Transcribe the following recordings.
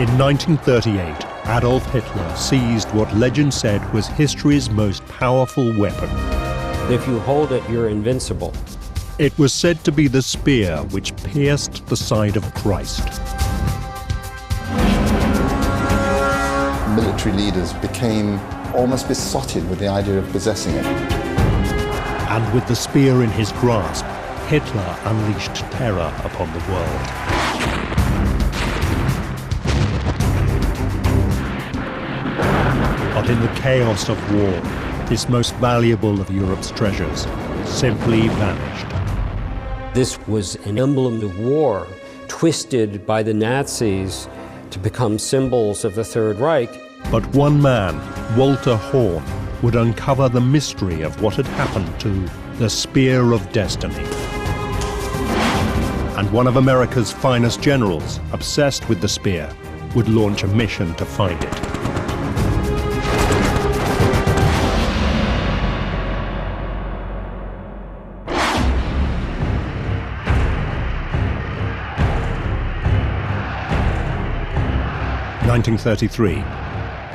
In 1938, Adolf Hitler seized what legend said was history's most powerful weapon. If you hold it, you're invincible. It was said to be the spear which pierced the side of Christ. Military leaders became almost besotted with the idea of possessing it. And with the spear in his grasp, Hitler unleashed terror upon the world. But in the chaos of war, this most valuable of Europe's treasures simply vanished. This was an emblem of war, twisted by the Nazis to become symbols of the Third Reich. But one man, Walter Horn, would uncover the mystery of what had happened to the Spear of Destiny. And one of America's finest generals, obsessed with the spear, would launch a mission to find it. In 1933,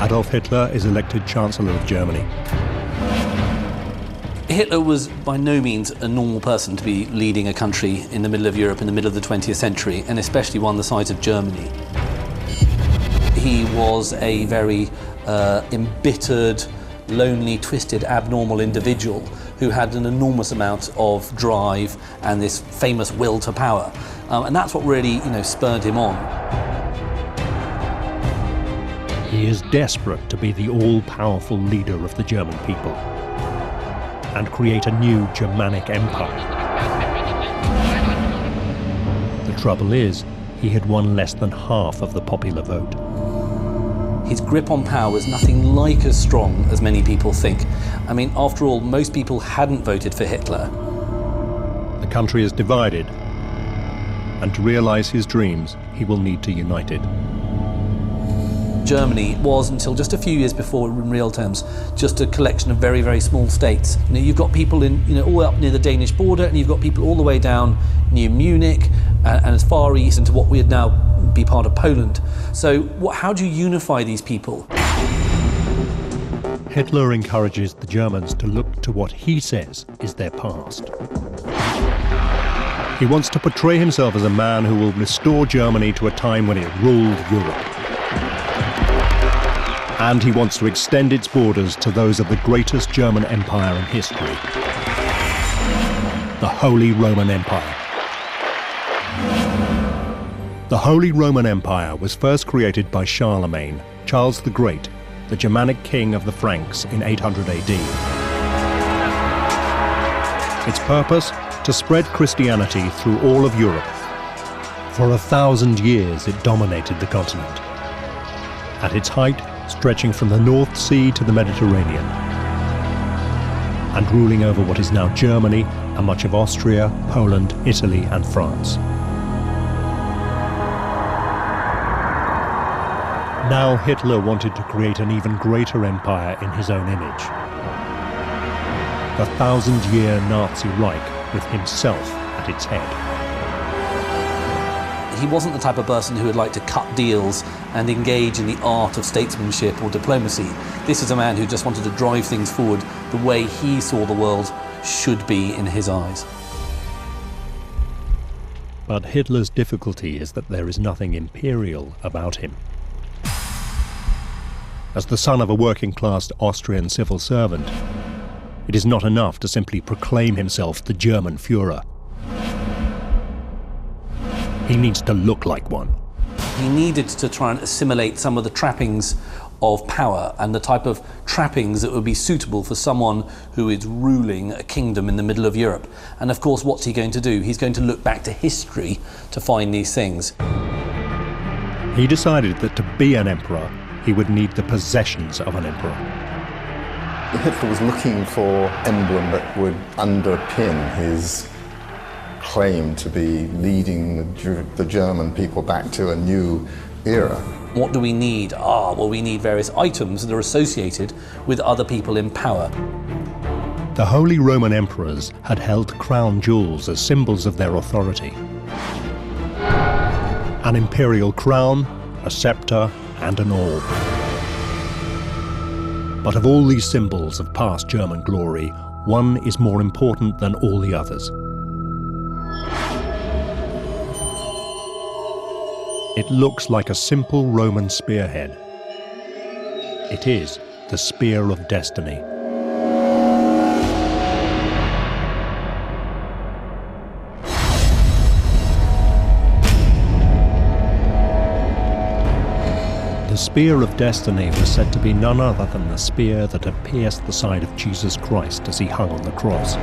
Adolf Hitler is elected Chancellor of Germany. Hitler was by no means a normal person to be leading a country in the middle of Europe in the middle of the 20th century, and especially one the size of Germany. He was a very embittered, lonely, twisted, abnormal individual who had an enormous amount of drive and this famous will to power. And that's what really, spurred him on. He is desperate to be the all-powerful leader of the German people and create a new Germanic empire. The trouble is, he had won less than half of the popular vote. His grip on power was nothing like as strong as many people think. I mean, after all, most people hadn't voted for Hitler. The country is divided, and to realize his dreams, he will need to unite it. Germany was, until just a few years before, in real terms, just a collection of very, very small states. You've got people in, all up near the Danish border, and you've got people all the way down near Munich and as far east into what would now be part of Poland. So how do you unify these people? Hitler encourages the Germans to look to what he says is their past. He wants to portray himself as a man who will restore Germany to a time when it ruled Europe. And he wants to extend its borders to those of the greatest German empire in history, the Holy Roman Empire. The Holy Roman Empire was first created by Charlemagne, Charles the Great, the Germanic king of the Franks in 800 AD. Its purpose? To spread Christianity through all of Europe. For 1,000 years it dominated the continent. At its height, stretching from the North Sea to the Mediterranean, and ruling over what is now Germany and much of Austria, Poland, Italy, and France. Now Hitler wanted to create an even greater empire in his own image. The 1,000-year Nazi Reich with himself at its head. He wasn't the type of person who would like to cut deals and engage in the art of statesmanship or diplomacy. This is a man who just wanted to drive things forward the way he saw the world should be in his eyes. But Hitler's difficulty is that there is nothing imperial about him. As the son of a working-class Austrian civil servant, it is not enough to simply proclaim himself the German Führer. He needs to look like one. He needed to try and assimilate some of the trappings of power and the type of trappings that would be suitable for someone who is ruling a kingdom in the middle of Europe. And of course, what's he going to do? He's going to look back to history to find these things. He decided that to be an emperor, he would need the possessions of an emperor. Hitler was looking for an emblem that would underpin his claim to be leading the German people back to a new era. What do we need? Well, we need various items that are associated with other people in power. The Holy Roman emperors had held crown jewels as symbols of their authority. An imperial crown, a scepter, and an orb. But of all these symbols of past German glory, one is more important than all the others. It looks like a simple Roman spearhead. It is the Spear of Destiny. The Spear of Destiny was said to be none other than the spear that had pierced the side of Jesus Christ as he hung on the cross.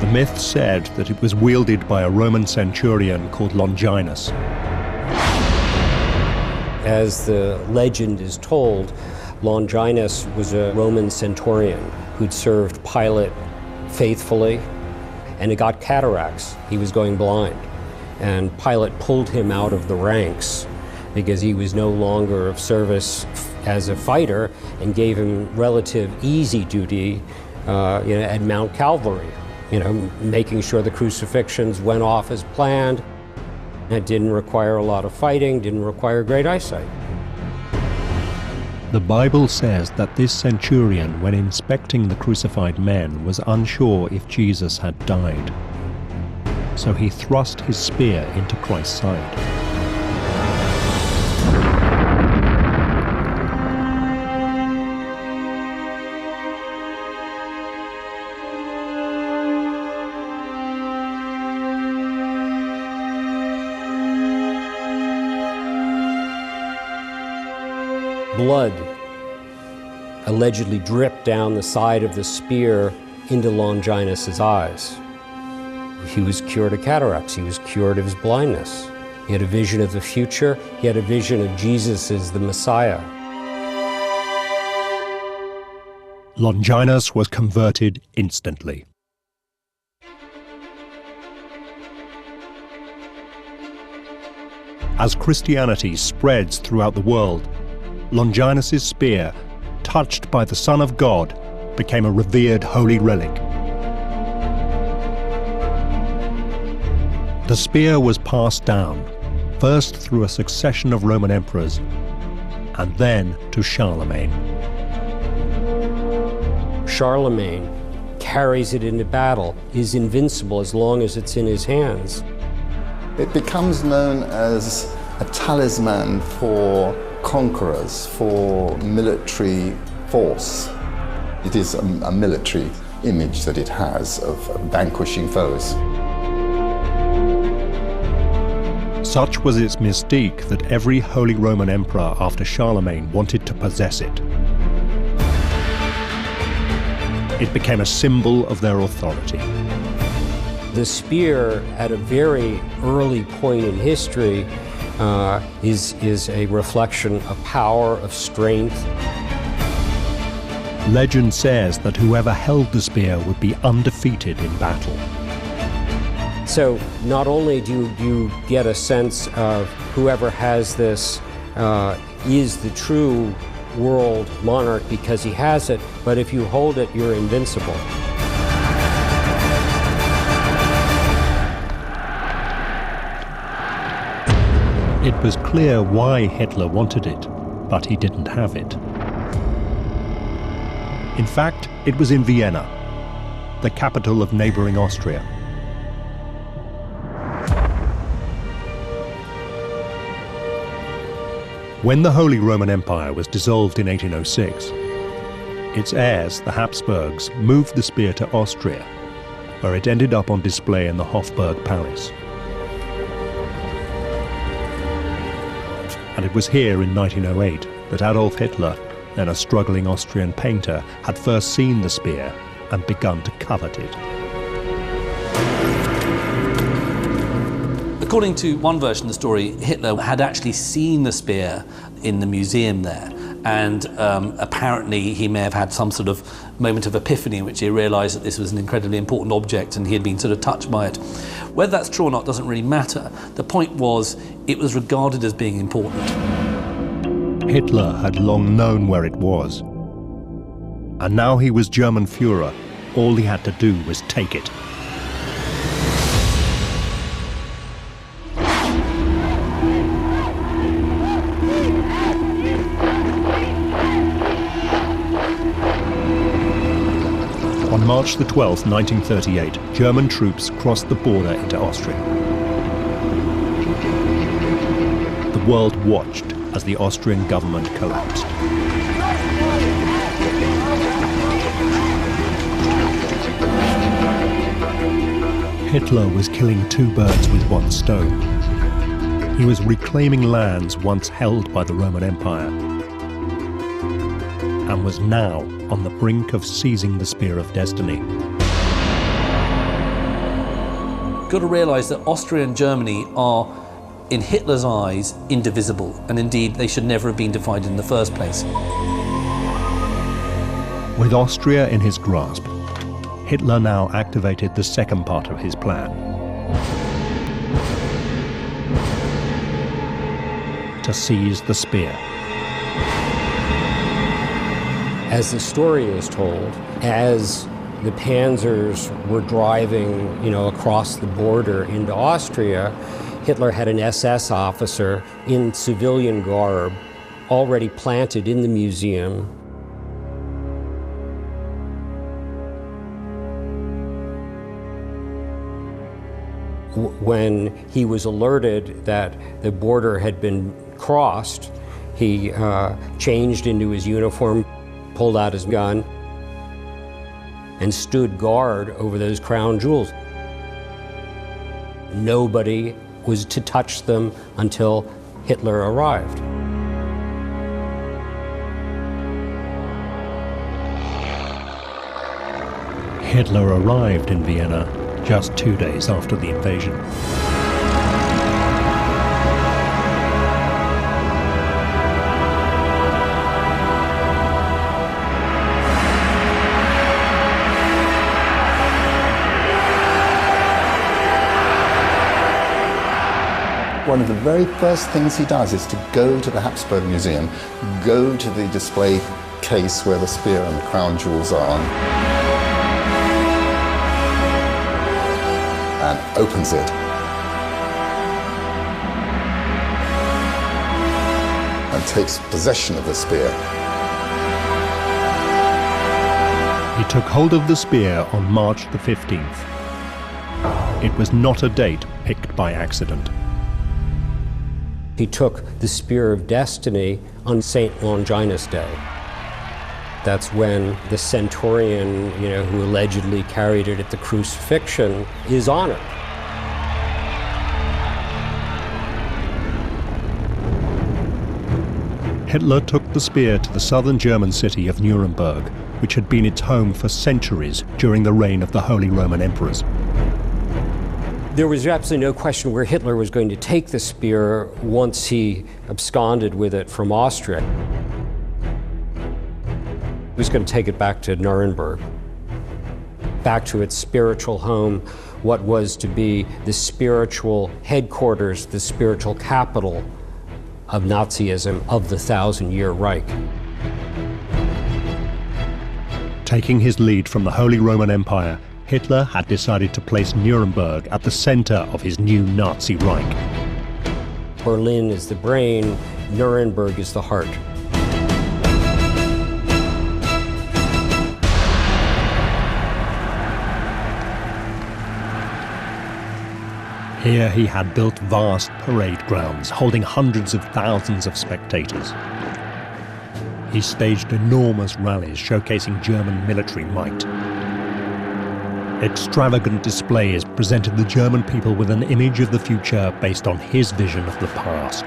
The myth said that it was wielded by a Roman centurion called Longinus. As the legend is told, Longinus was a Roman centurion who'd served Pilate faithfully, and he got cataracts. He was going blind. And Pilate pulled him out of the ranks because he was no longer of service as a fighter, and gave him relative easy duty at Mount Calvary, making sure the crucifixions went off as planned. It didn't require a lot of fighting, didn't require great eyesight. The Bible says that this centurion, when inspecting the crucified men, was unsure if Jesus had died. So he thrust his spear into Christ's side. Blood allegedly dripped down the side of the spear into Longinus's eyes. He was cured of cataracts. He was cured of his blindness. He had a vision of the future. He had a vision of Jesus as the Messiah. Longinus was converted instantly. As Christianity spreads throughout the world, Longinus's spear, touched by the Son of God, became a revered holy relic. The spear was passed down, first through a succession of Roman emperors, and then to Charlemagne. Charlemagne carries it into battle, is invincible as long as it's in his hands. It becomes known as a talisman for conquerors, for military force. It is a military image that it has of vanquishing foes. Such was its mystique that every Holy Roman Emperor after Charlemagne wanted to possess it. It became a symbol of their authority. The spear, at a very early point in history, is a reflection of power, of strength. Legend says that whoever held the spear would be undefeated in battle. So not only do you get a sense of whoever has this is the true world monarch because he has it, but if you hold it, you're invincible. It was clear why Hitler wanted it, but he didn't have it. In fact, it was in Vienna, the capital of neighboring Austria. When the Holy Roman Empire was dissolved in 1806, its heirs, the Habsburgs, moved the spear to Austria, where it ended up on display in the Hofburg Palace. And it was here in 1908 that Adolf Hitler, then a struggling Austrian painter, had first seen the spear and begun to covet it. According to one version of the story, Hitler had actually seen the spear in the museum there, and apparently he may have had some sort of moment of epiphany in which he realised that this was an incredibly important object and he had been sort of touched by it. Whether that's true or not doesn't really matter. The point was, it was regarded as being important. Hitler had long known where it was, and now he was German Führer. All he had to do was take it. On March the 12th, 1938, German troops crossed the border into Austria. The world watched as the Austrian government collapsed. Hitler was killing two birds with one stone. He was reclaiming lands once held by the Roman Empire, and was now on the brink of seizing the Spear of Destiny. You've got to realise that Austria and Germany are, in Hitler's eyes, indivisible, and indeed they should never have been divided in the first place. With Austria in his grasp, Hitler now activated the second part of his plan. To seize the spear. As the story is told, as the panzers were driving, across the border into Austria, Hitler had an SS officer in civilian garb already planted in the museum. When he was alerted that the border had been crossed, he changed into his uniform, pulled out his gun, and stood guard over those crown jewels. Nobody was to touch them until Hitler arrived. Hitler arrived in Vienna just 2 days after the invasion. One of the very first things he does is to go to the Habsburg Museum, go to the display case where the spear and the crown jewels are, and opens it. And takes possession of the spear. He took hold of the spear on March the 15th. It was not a date picked by accident. He took the Spear of Destiny on St. Longinus Day. That's when the centurion, who allegedly carried it at the crucifixion, is honored. Hitler took the spear to the southern German city of Nuremberg, which had been its home for centuries during the reign of the Holy Roman Emperors. There was absolutely no question where Hitler was going to take the spear once he absconded with it from Austria. He was going to take it back to Nuremberg, back to its spiritual home, what was to be the spiritual headquarters, the spiritual capital of Nazism, of the 1,000-year Reich. Taking his lead from the Holy Roman Empire, Hitler had decided to place Nuremberg at the center of his new Nazi Reich. Berlin is the brain, Nuremberg is the heart. Here he had built vast parade grounds holding hundreds of thousands of spectators. He staged enormous rallies showcasing German military might. Extravagant displays presented the German people with an image of the future based on his vision of the past.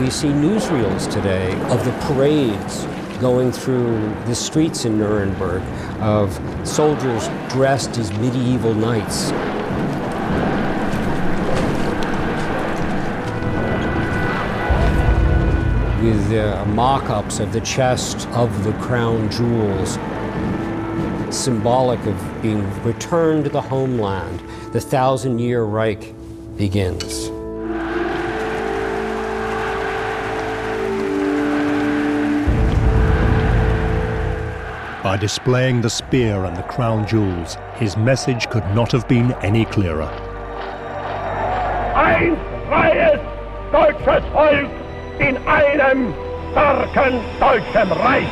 We see newsreels today of the parades going through the streets in Nuremberg, of soldiers dressed as medieval knights. With mock-ups of the chest of the crown jewels, symbolic of being returned to the homeland. The 1,000-year Reich begins. By displaying the spear and the crown jewels, his message could not have been any clearer. Ein freies deutsches Volk in einem starken deutschen Reich.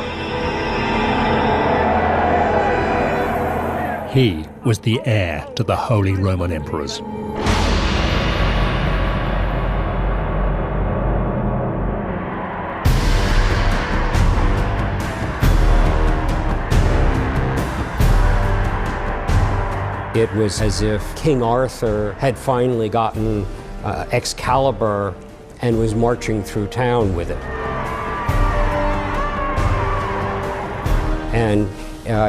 He was the heir to the Holy Roman Emperors. It was as if King Arthur had finally gotten Excalibur and was marching through town with it. And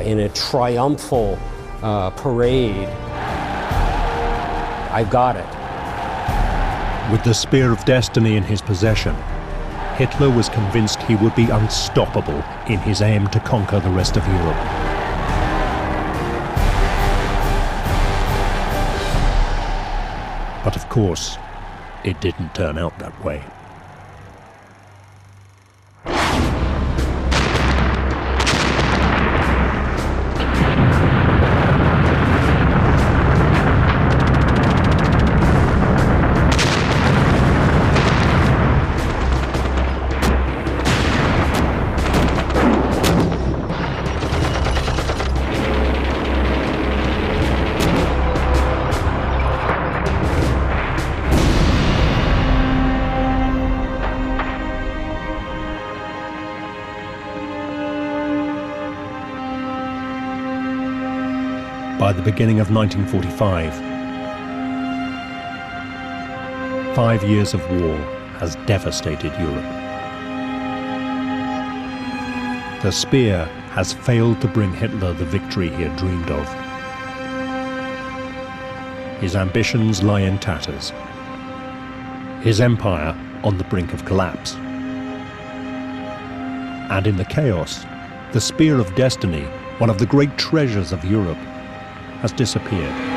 in a triumphal parade, I got it. With the Spear of Destiny in his possession, Hitler was convinced he would be unstoppable in his aim to conquer the rest of Europe. But of course, it didn't turn out that way. By the beginning of 1945, 5 years of war has devastated Europe. The spear has failed to bring Hitler the victory he had dreamed of. His ambitions lie in tatters. His empire on the brink of collapse. And in the chaos, the Spear of Destiny, one of the great treasures of Europe, has disappeared.